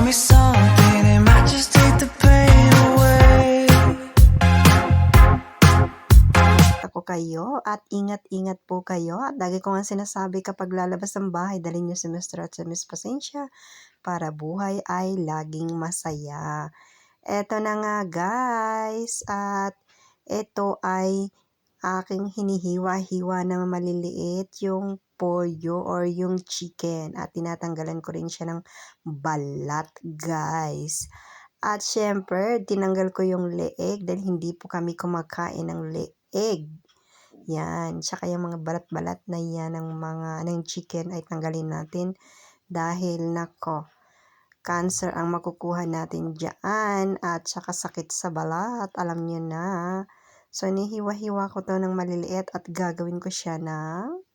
me something, it might just take the pain away. Ako kayo at ingat-ingat po kayo at lagi ko nga sinasabi kapag lalabas ng bahay, dalhin nyo si Mr. at si Miss Pasensya para buhay ay laging masaya. Eto na nga guys, at ito ay aking hinihiwa-hiwa na maliliit yung pollo or yung chicken at tinatanggalan ko rin siya ng balat guys. At syempre, tinanggal ko yung leeg dahil hindi po kami kumakain ng leeg. Yan, tsaka yung mga balat-balat na yan ng chicken ay tanggalin natin dahil nako, cancer ang makukuha natin dyan at saka sakit sa balat, alam nyo na. So, nihiwa-hiwa ko to ng maliliit at gagawin ko siya ng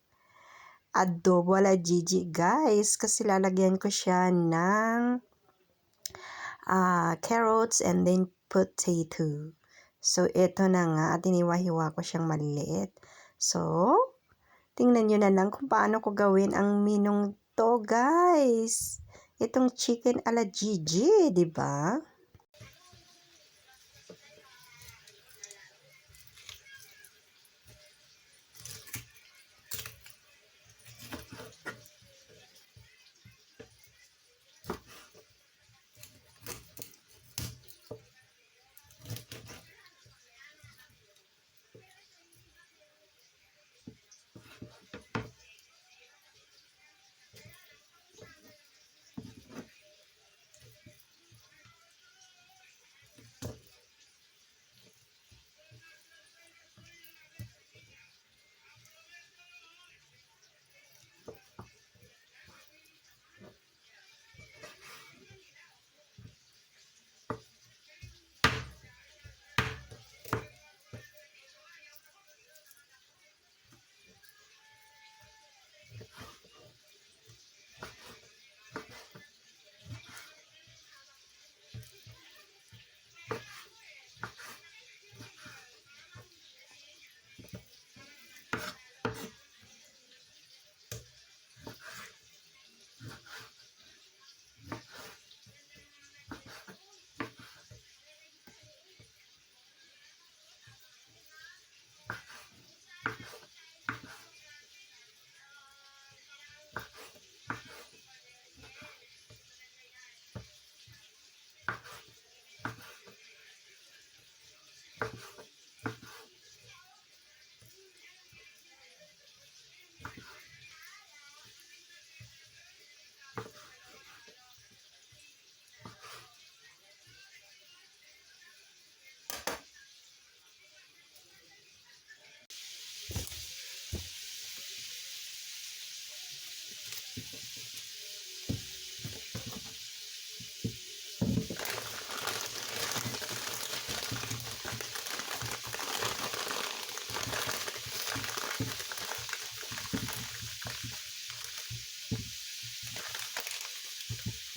adobo ala Gigi guys kasi lalagyan ko siya ng carrots and then potato. So, ito na nga at iniwa-hiwa ko siyang maliliit. So, tingnan nyo na lang kung paano ko gawin ang minong to guys. Itong chicken ala Gigi, di ba?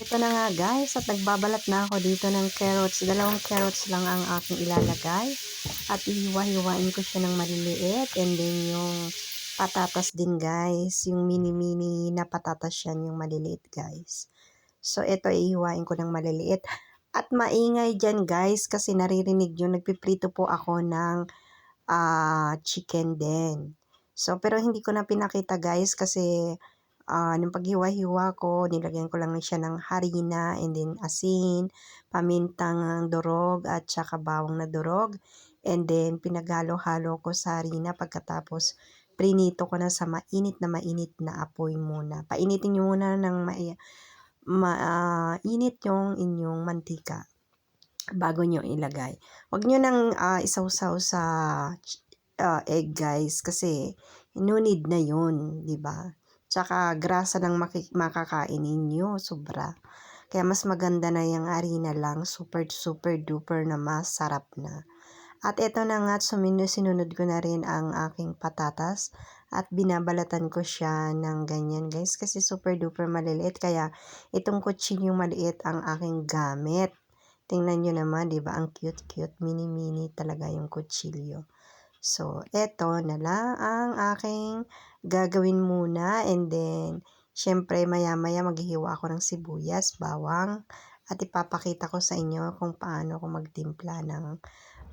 Ito na nga guys at nagbabalat na ako dito ng carrots. 2 carrots lang ang aking ilalagay. At ihiwa-hiwain ko siya ng maliliit. And then yung patatas din guys. Yung mini-mini na patatas yan yung maliliit guys. So ito ihiwain ko ng maliliit. At maingay dyan guys kasi naririnig yun. Nagpiprito po ako ng chicken din. So pero hindi ko na pinakita guys kasi nung paghiwa-hiwa ko, nilagyan ko lang siya ng harina and then asin, pamintang durog at saka bawang na durog. And then pinaghalo-halo ko sa harina pagkatapos prinito ko na sa mainit na apoy muna. Painitin nyo muna ng mainit yung inyong mantika bago nyo ilagay. Huwag nyo nang isawsaw sa egg guys kasi no need na yun, di ba? Tsaka grasa ng makakain ninyo, sobra. Kaya mas maganda na yung harina lang, super duper na masarap na. At ito na nga, sinunod ko na rin ang aking patatas at binabalatan ko siya ng ganyan guys kasi super duper maliliit. Kaya itong kutsilyong maliit ang aking gamit. Tingnan nyo naman, di ba? Ang cute, mini talaga yung kutsilyo. So, eto na lang ang aking gagawin muna and then, syempre maya-maya maghihiwa ako ng sibuyas, bawang, at ipapakita ko sa inyo kung paano ko magtimpla ng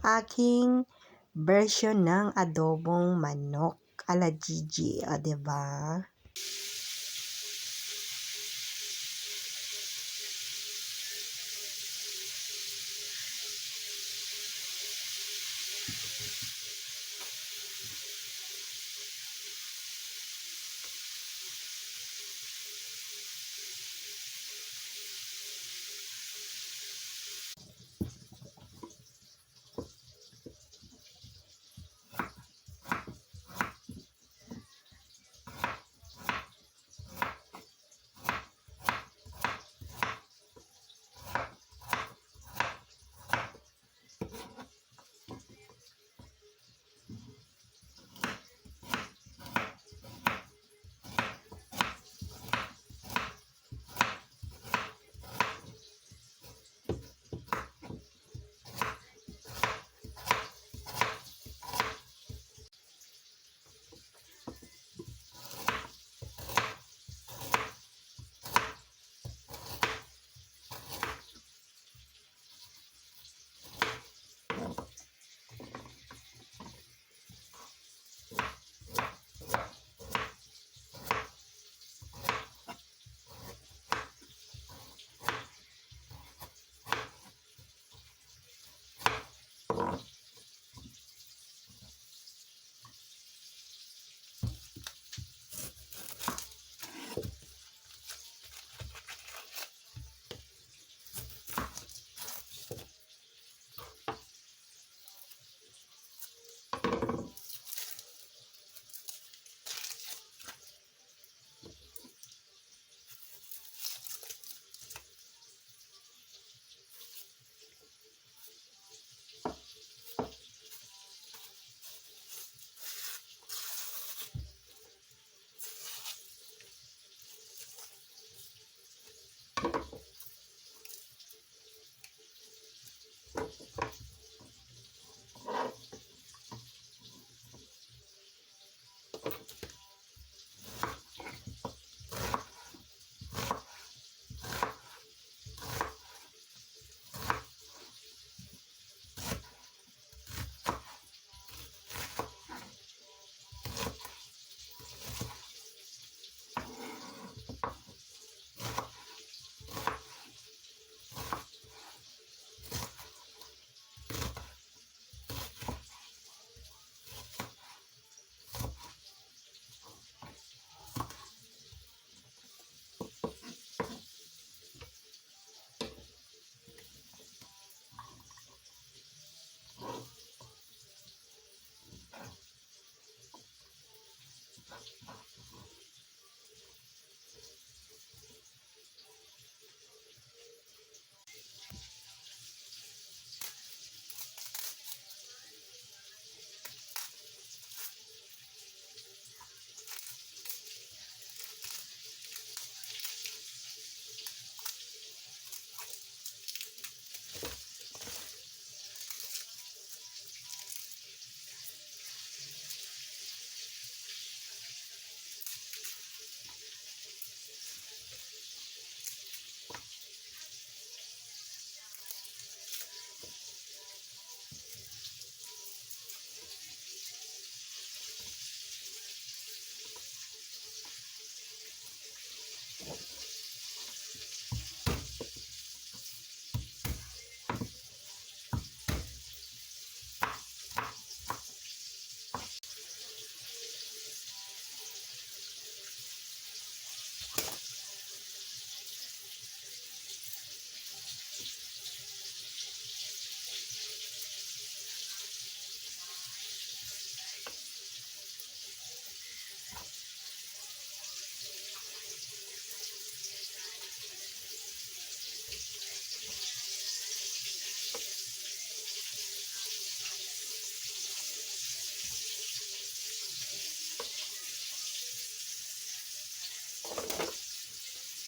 aking version ng adobong manok ala Gigi, o diba?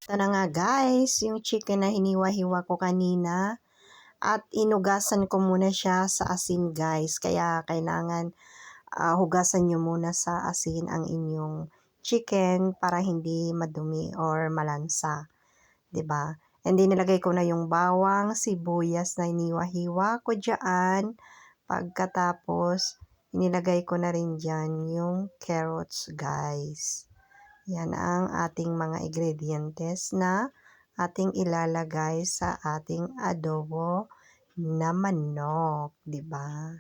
Ito na nga guys, yung chicken na hiniwa-hiwa ko kanina at inugasan ko muna siya sa asin guys. Kaya kailangan hugasan nyo muna sa asin ang inyong chicken para hindi madumi or malansa. 'Di ba? And then nilagay ko na yung bawang, sibuyas na iniwa-hiwa ko dyan. Pagkatapos, inilagay ko na rin dyan yung carrots, guys. Yan ang ating mga ingredientes na ating ilalagay sa ating adobo na manok, 'di ba?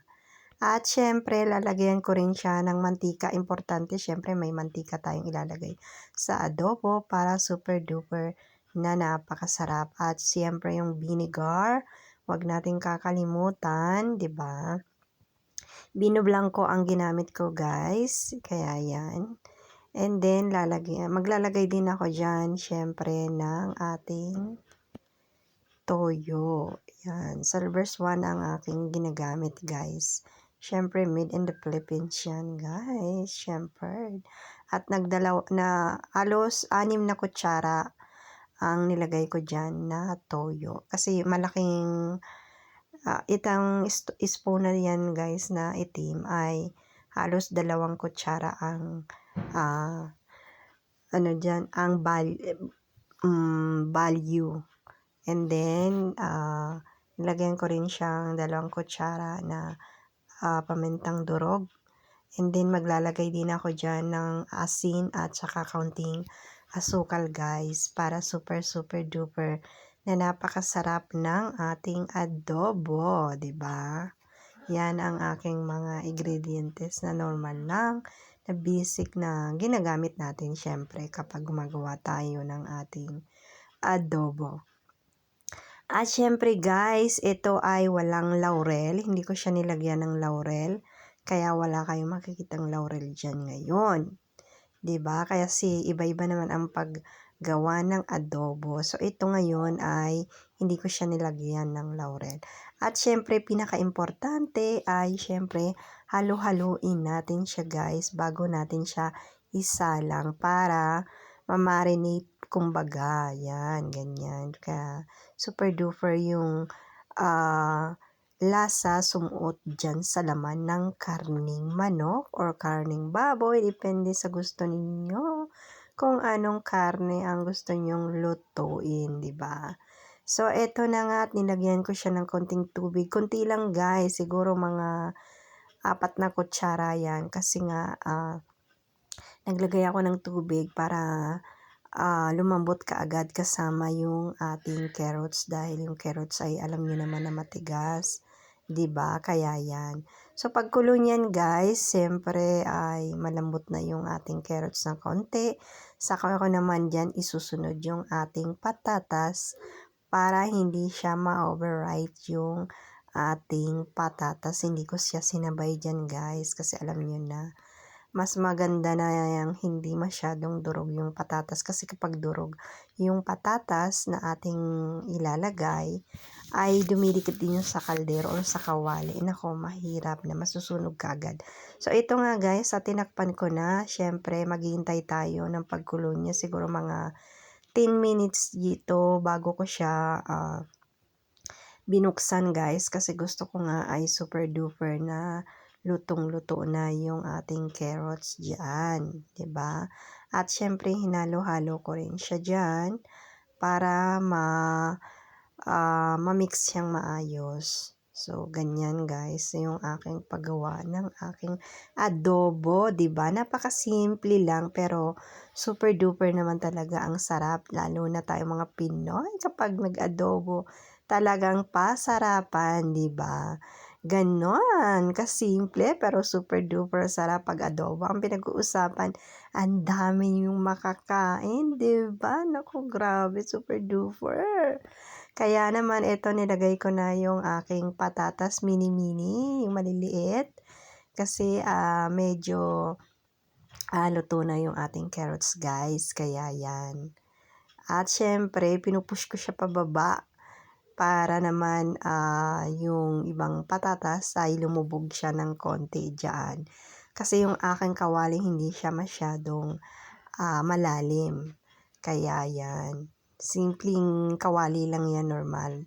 At syempre, lalagyan ko rin siya ng mantika. Importante, syempre, may mantika tayong ilalagay sa adobo para super duper na napakasarap. At syempre, yung vinegar, wag nating kakalimutan, 'di ba? Vino Blanco ang ginamit ko, guys. Kaya yan. And then, maglalagay din ako dyan, syempre, ng ating toyo. Yan. Salvers 1 ang aking ginagamit, guys. Syempre, made in the Philippines yan, guys. Syempre. At halos 6 na kutsara ang nilagay ko dyan na toyo. Kasi malaking itang spoon na yan, guys, na itim ay halos 2 kutsara ang ang value. And then, nilagyan ko rin siyang 2 kutsara na pamintang durog. And then, maglalagay din ako dyan ng asin at saka kaunting asukal, guys, para super duper na napakasarap ng ating adobo, 'di ba? Yan ang aking mga ingredients na normal lang, na basic na ginagamit natin syempre kapag gumagawa tayo ng ating adobo. At syempre, guys, ito ay walang laurel. Hindi ko siya nilagyan ng laurel. Kaya wala kayong makikitang laurel dyan ngayon. 'Di ba? Kaya iba-iba naman ang paggawa ng adobo. So, ito ngayon ay hindi ko siya nilagyan ng laurel. At syempre, pinaka-importante ay syempre, halo-haluin natin siya, guys, bago natin siya isalang para ma-marinate, kumbaga. Yan, ganyan. Kaya super duper yung lasa sumuot dyan sa laman ng karning manok or karning baboy. Depende sa gusto ninyo kung anong karne ang gusto nyong lutuin, di ba? So, eto na nga at nilagyan ko siya ng konting tubig. Konti lang, guys. Siguro mga 4 na kutsara yan. Kasi nga, naglagay ako ng tubig para lumambot kaagad kasama yung ating carrots. Dahil yung carrots ay alam nyo naman na matigas. 'Di ba? Kaya yan. So, pagkulo niyan, guys, siyempre ay malambot na yung ating carrots ng konti. Saka ko naman dyan isusunod yung ating patatas para hindi siya ma-overripe yung ating patatas. Hindi ko siya sinabay dyan, guys, kasi alam niyo na mas maganda na yung hindi masyadong durog yung patatas. Kasi kapag durog yung patatas na ating ilalagay, ay dumidikit din yung sa kaldero o sa kawali. Nako, mahirap na, masusunog kagad. So, ito nga, guys, sa tinakpan ko na, syempre, maghihintay tayo ng pagkulo niya. Siguro mga 10 minutes dito bago ko siya binuksan, guys. Kasi gusto ko nga ay super duper na lutong-luto na yung ating carrots dyan, 'di ba? At syempre, hinalo-halo ko rin siya dyan para ma-mix siyang maayos. So, ganyan, guys, yung aking paggawa ng aking adobo, 'di ba? Napakasimple lang pero super duper naman talaga ang sarap, lalo na tayo mga Pinoy kapag nag-adobo, talagang pasarapan, 'di ba? Ganon, kasimple pero super duper sarap pag adobo. Ang pinag-uusapan, ang dami yung makakain, 'di ba? Naku, grabe, super duper. Kaya naman ito, nilagay ko na yung aking patatas mini-mini, yung maliliit. Kasi medyo luto na yung ating carrots, guys. Kaya yan. At syempre, pinupush ko siya pababa para naman yung ibang patatas ay lumubog siya ng konti dyan. Kasi yung aking kawali hindi siya masyadong malalim. Kaya yan. Simpleng kawali lang yan, normal.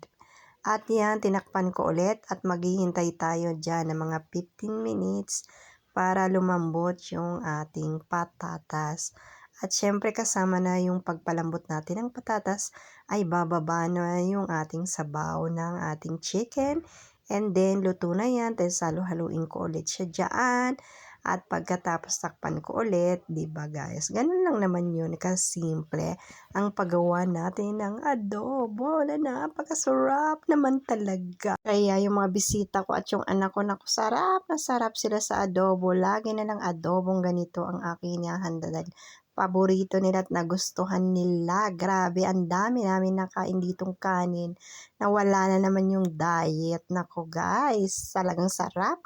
At yan, tinakpan ko ulit at maghihintay tayo dyan ng mga 15 minutes para lumambot yung ating patatas. At syempre kasama na yung pagpalambot natin ng patatas ay bababa na yung ating sabaw ng ating chicken. And then luto na yan, tapos halo-haluin ko ulit siya dyan. At pagkatapos takpan ko ulit, di ba guys? Ganun lang naman yun, kasimple ang paggawa natin ng adobo na napakasarap naman talaga. Kaya yung mga bisita ko at yung anak ko, naku, sarap na sarap sila sa adobo. Lagi na ng adobong ganito ang aking inihahanda. Paborito nila at nagustuhan nila. Grabe, ang dami namin nakain ditong kanin. Nawala na naman yung diet. Nako guys, talagang sarap.